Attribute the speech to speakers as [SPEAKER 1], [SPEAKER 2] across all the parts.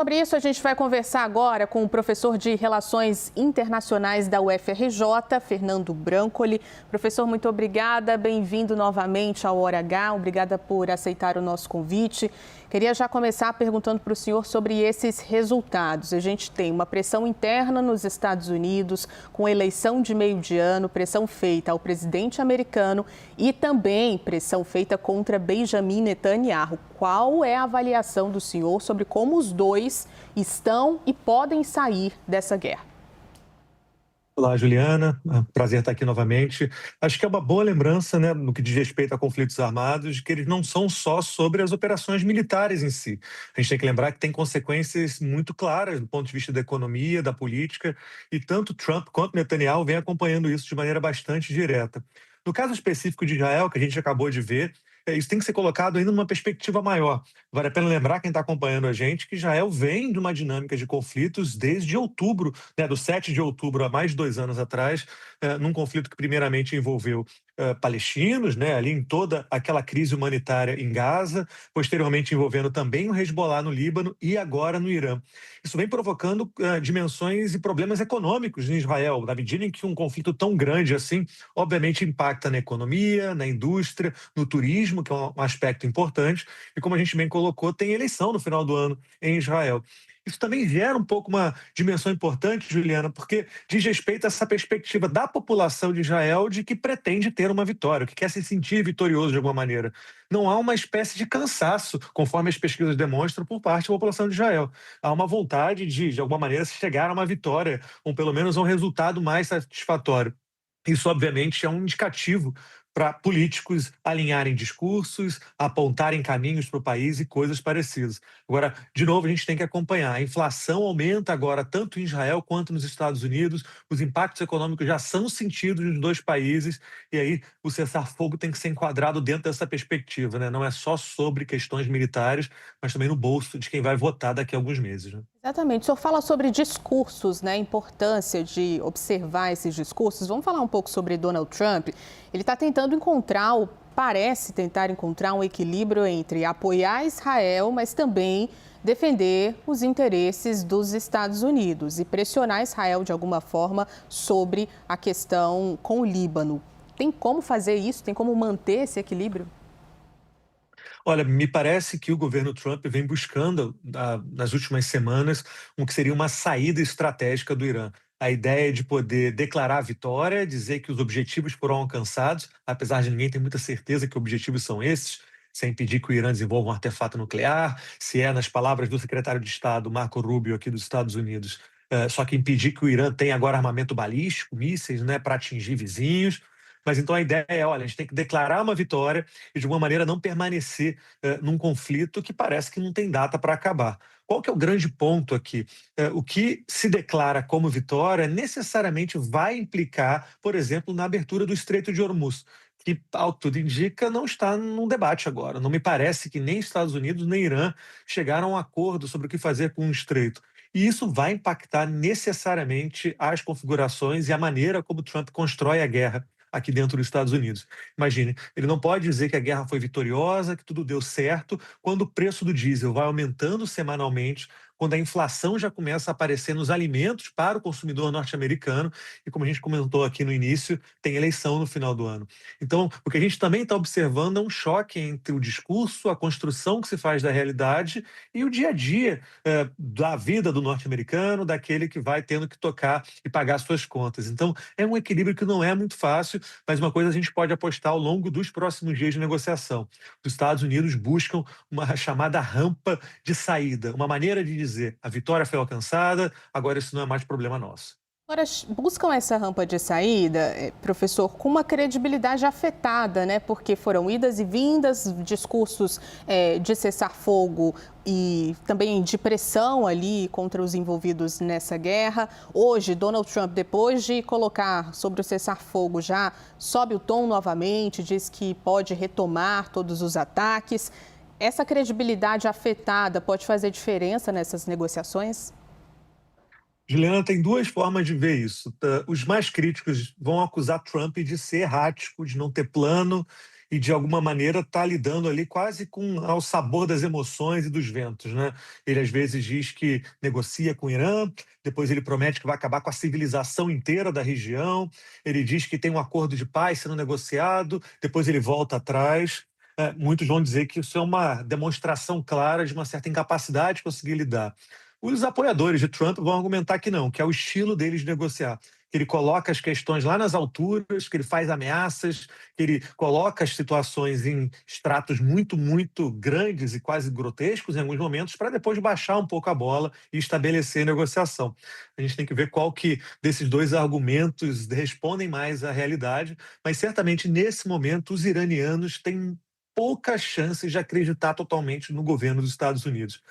[SPEAKER 1] Sobre isso, a gente vai conversar agora com o professor de Relações Internacionais da UFRJ, Fernando Brancoli. Professor, muito obrigada, bem-vindo novamente ao Hora H, obrigada por aceitar o nosso convite. Queria já começar perguntando para o senhor sobre esses resultados. A gente tem uma pressão interna nos Estados Unidos, com eleição de meio de ano, pressão feita ao presidente americano e também pressão feita contra Benjamin Netanyahu. Qual é a avaliação do senhor sobre como os dois estão e podem sair dessa guerra?
[SPEAKER 2] Olá, Juliana. Prazer estar aqui novamente. Acho que é uma boa lembrança, né, no que diz respeito a conflitos armados, que eles não são só sobre as operações militares em si. A gente tem que lembrar que tem consequências muito claras do ponto de vista da economia, da política, e tanto Trump quanto Netanyahu vêm acompanhando isso de maneira bastante direta. No caso específico de Israel, que a gente acabou de ver, isso tem que ser colocado ainda numa perspectiva maior. Vale a pena lembrar quem está acompanhando a gente que Israel vem de uma dinâmica de conflitos desde outubro, né, do 7 de outubro, há mais de 2 anos atrás, num conflito que primeiramente envolveu palestinos, né, ali em toda aquela crise humanitária em Gaza, posteriormente envolvendo também o Hezbollah no Líbano e agora no Irã. Isso vem provocando dimensões e problemas econômicos em Israel, na medida em que um conflito tão grande assim, obviamente impacta na economia, na indústria, no turismo, que é um aspecto importante, e como a gente bem colocou, tem eleição no final do ano em Israel. Isso também gera um pouco uma dimensão importante, Juliana, porque diz respeito a essa perspectiva da população de Israel de que pretende ter uma vitória, que quer se sentir vitorioso de alguma maneira. Não há uma espécie de cansaço, conforme as pesquisas demonstram, por parte da população de Israel. Há uma vontade de alguma maneira, se chegar a uma vitória, ou pelo menos a um resultado mais satisfatório. Isso, obviamente, é um indicativo para políticos alinharem discursos, apontarem caminhos para o país e coisas parecidas. Agora, de novo, a gente tem que acompanhar. A inflação aumenta agora tanto em Israel quanto nos Estados Unidos. Os impactos econômicos já são sentidos nos dois países. E aí, o cessar-fogo tem que ser enquadrado dentro dessa perspectiva, né? Não é só sobre questões militares, mas também no bolso de quem vai votar daqui a alguns meses, né?
[SPEAKER 1] Exatamente. O senhor fala sobre discursos, né? A importância de observar esses discursos. Vamos falar um pouco sobre Donald Trump. Ele está tentando encontrar, ou parece tentar encontrar, um equilíbrio entre apoiar Israel, mas também defender os interesses dos Estados Unidos e pressionar Israel de alguma forma sobre a questão com o Líbano. Tem como fazer isso? Tem como manter esse equilíbrio?
[SPEAKER 2] Olha, me parece que o governo Trump vem buscando, nas últimas semanas, o que seria uma saída estratégica do Irã. A ideia de poder declarar a vitória, dizer que os objetivos foram alcançados, apesar de ninguém ter muita certeza que objetivos são esses, se é impedir que o Irã desenvolva um artefato nuclear, se é, nas palavras do secretário de Estado, Marco Rubio, aqui dos Estados Unidos, só que impedir que o Irã tenha agora armamento balístico, mísseis, né, para atingir vizinhos. Mas então a ideia é, olha, a gente tem que declarar uma vitória e de alguma maneira não permanecer num conflito que parece que não tem data para acabar. Qual que é o grande ponto aqui? O que se declara como vitória necessariamente vai implicar, por exemplo, na abertura do Estreito de Hormuz, que, ao que tudo indica, não está num debate agora. Não me parece que nem Estados Unidos nem Irã chegaram a um acordo sobre o que fazer com o Estreito. E isso vai impactar necessariamente as configurações e a maneira como Trump constrói a guerra aqui dentro dos Estados Unidos. Imagine, ele não pode dizer que a guerra foi vitoriosa, que tudo deu certo, quando o preço do diesel vai aumentando semanalmente, quando a inflação já começa a aparecer nos alimentos para o consumidor norte-americano, e como a gente comentou aqui no início, tem eleição no final do ano. Então, o que a gente também está observando é um choque entre o discurso, a construção que se faz da realidade e o dia a dia da vida do norte-americano, daquele que vai tendo que tocar e pagar suas contas. Então, é um equilíbrio que não é muito fácil, mas uma coisa a gente pode apostar ao longo dos próximos dias de negociação. Os Estados Unidos buscam uma chamada rampa de saída, uma maneira de dizer: a vitória foi alcançada, agora isso não é mais problema nosso.
[SPEAKER 1] Agora, buscam essa rampa de saída, professor, com uma credibilidade afetada, né? Porque foram idas e vindas, discursos de cessar-fogo e também de pressão ali contra os envolvidos nessa guerra. Hoje, Donald Trump, depois de colocar sobre o cessar-fogo, já sobe o tom novamente, diz que pode retomar todos os ataques. Essa credibilidade afetada pode fazer diferença nessas negociações?
[SPEAKER 2] Juliana, tem duas formas de ver isso. Os mais críticos vão acusar Trump de ser errático, de não ter plano e, de alguma maneira, está lidando ali quase com ao sabor das emoções e dos ventos, né? Ele, às vezes, diz que negocia com o Irã, depois ele promete que vai acabar com a civilização inteira da região, ele diz que tem um acordo de paz sendo negociado, depois ele volta atrás. Muitos vão dizer que isso é uma demonstração clara de uma certa incapacidade de conseguir lidar. Os apoiadores de Trump vão argumentar que não, que é o estilo deles de negociar, que ele coloca as questões lá nas alturas, que ele faz ameaças, que ele coloca as situações em estratos muito, muito grandes e quase grotescos em alguns momentos, para depois baixar um pouco a bola e estabelecer a negociação. A gente tem que ver qual que desses dois argumentos respondem mais à realidade, mas certamente nesse momento os iranianos têm poucas chances de acreditar totalmente no governo dos Estados Unidos.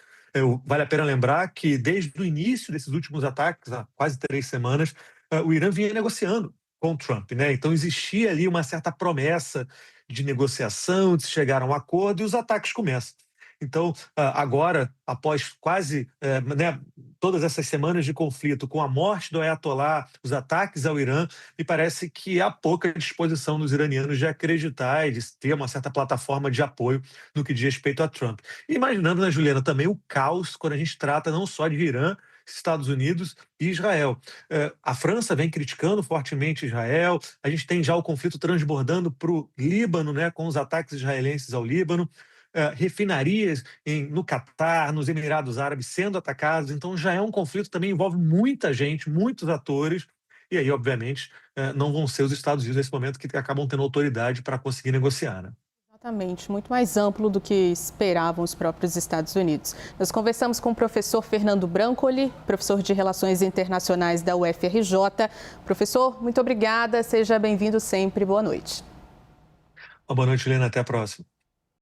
[SPEAKER 2] Vale a pena lembrar que desde o início desses últimos ataques, há quase 3 semanas, o Irã vinha negociando com o Trump, né? Então existia ali uma certa promessa de negociação, de se chegar a um acordo, e os ataques começam. Então, agora, após quase né, todas essas semanas de conflito, com a morte do Ayatollah, os ataques ao Irã, me parece que há pouca disposição dos iranianos de acreditar e de ter uma certa plataforma de apoio no que diz respeito a Trump. E imaginando, né, Juliana, também o caos quando a gente trata não só de Irã, Estados Unidos e Israel. A França vem criticando fortemente Israel, a gente tem já o conflito transbordando para o Líbano, né, com os ataques israelenses ao Líbano, refinarias no Catar, nos Emirados Árabes sendo atacadas, então já é um conflito que também envolve muita gente, muitos atores, e aí, obviamente, não vão ser os Estados Unidos nesse momento que acabam tendo autoridade para conseguir negociar, né?
[SPEAKER 1] Exatamente, muito mais amplo do que esperavam os próprios Estados Unidos. Nós conversamos com o professor Fernando Brancoli, professor de Relações Internacionais da UFRJ. Professor, muito obrigada, seja bem-vindo sempre, boa noite.
[SPEAKER 2] Uma boa noite, Helena, até a próxima.